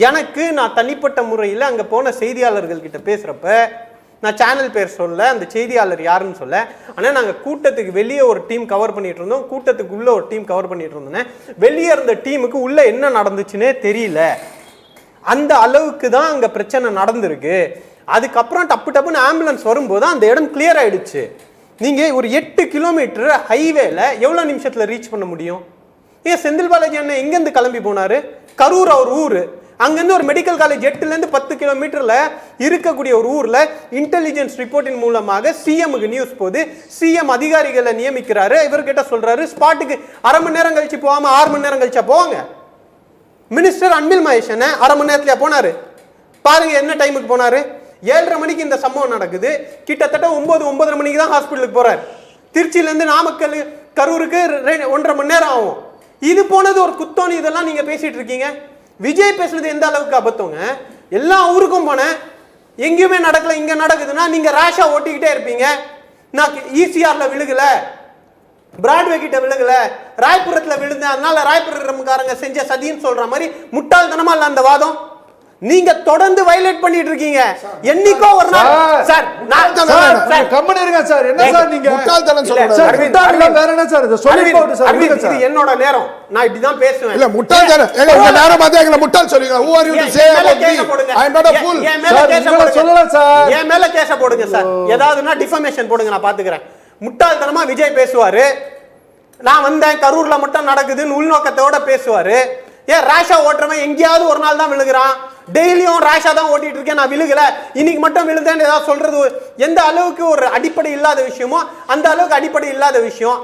எனக்கு நான் தனிப்பட்ட முறையில் அங்கே போன செய்தியாளர்கள் கிட்ட பேசுகிறப்ப நான் சேனல் பேர் சொல்ல, அந்த செய்தியாளர் யாருன்னு சொல்ல, ஆனால் நாங்கள் கூட்டத்துக்கு வெளியே ஒரு டீம் கவர் பண்ணிட்டு இருந்தோம், கூட்டத்துக்கு உள்ள ஒரு டீம் கவர் பண்ணிட்டு இருந்தோம். வெளியே இருந்த டீமுக்கு உள்ள என்ன நடந்துச்சுன்னே தெரியல. அந்த அளவுக்கு தான் அங்கே பிரச்சனை நடந்திருக்கு. அதுக்கப்புறம் டப்புன்னு ஆம்புலன்ஸ் வரும்போது அந்த இடம் கிளியர் ஆயிடுச்சு. நீங்கள் ஒரு 8 கிலோமீட்டர் ஹைவேல எவ்வளோ நிமிஷத்தில் ரீச் பண்ண முடியும்? ஏன் செந்தில் பாலாஜி அண்ணன் எங்கேருந்து கிளம்பி போனார்? கரூர் அவர் ஊர். அங்கேருந்து ஒரு மெடிக்கல் காலேஜ் 8லேருந்து 10 கிலோமீட்டரில் இருக்கக்கூடிய ஒரு ஊரில் இன்டெலிஜென்ஸ் ரிப்போர்ட்டின் மூலமாக சிஎம்க்கு நியூஸ் போகுது. சிஎம் அதிகாரிகளை நியமிக்கிறாரு. இவர்கிட்ட சொல்றாரு ஸ்பாட்டுக்கு அரை மணி நேரம் கழிச்சு போகாம 6 மணி நேரம் கழிச்சா போவாங்க. மினிஸ்டர் அன்பில் மகேஷன் அரை மணி நேரத்தில் போனாரு. பாருங்க என்ன டைமுக்கு போனாரு. 7:30 மணிக்கு இந்த சம்பவம் நடக்குது. கிட்டத்தட்ட 9-9:30 மணிக்கு தான் ஹாஸ்பிட்டலுக்கு போறாரு. திருச்சியிலேருந்து நாமக்கல் கரூருக்கு 1.5 மணி நேரம் ஆகும். இது போனது ஒரு குத்தோணி. இதெல்லாம் நீங்க பேசிட்டு இருக்கீங்க. விஜய் பேசுறது எந்த அளவுக்கு அபத்தங்க? எல்லா ஊருக்கும் போனேன், எங்கேயுமே நடக்கல. இங்க நடக்குதுன்னா நீங்க ரேஷா ஓட்டிக்கிட்டே இருப்பீங்க. நான் ஈசிஆர்ல விழுகல, பிராட்வே கிட்ட விழுகல, ராய்புரத்துல விழுந்தேன், அதனால ராய்புரம்காரங்க செஞ்ச சதின்னு சொல்ற மாதிரி முட்டாள்தனமா இல்ல அந்த வாதம்? நீங்க தொடர்ந்து வயலேட் பண்ணிட்டு இருக்கீங்க. என்னைக்கோ ஒரு நாள் சார் கம்பெனி இருங்க சார். என்ன சார் நீங்க முட்டாள்தனம் சொல்றீங்க சார்? முட்டாள்தனம் வேற என்ன சார்? இத சொல்லி போடு சார். இது என்னோட நேரம், நான் இப்படி தான் பேசுவேன். இல்ல முட்டாள்தனம் எங்க நேரம் பார்த்தா எங்க முட்டாள் சொல்றீங்க. who are you to say about me? I am not a fool. சொல்லலாம் சார். என் மேல கேஸ போடுங்க சார். ஏதாவதுனா டிஃபமேஷன் போடுங்க, நான் பாத்துக்கிறேன். முட்டாள்தனமா விஜய் பேசுவாரு. நான் வந்தேன் கரூர்ல மட்டும் நடக்குதுன்னு உள்நோக்கத்தோட பேசுவாரு. ஏன் ரேஷா ஓட்டுறவன் எங்கேயாவது ஒரு நாள் தான் விழுகிறான். டெய்லியும் ரேஷா தான் ஓட்டிட்டு இருக்கேன், நான் விழுகல, இன்னைக்கு மட்டும் விழுந்தேன்னு ஏதாவது சொல்றது எந்த அளவுக்கு ஒரு அடிப்படை இல்லாத விஷயமோ அந்த அளவுக்கு அடிப்படை இல்லாத விஷயம்.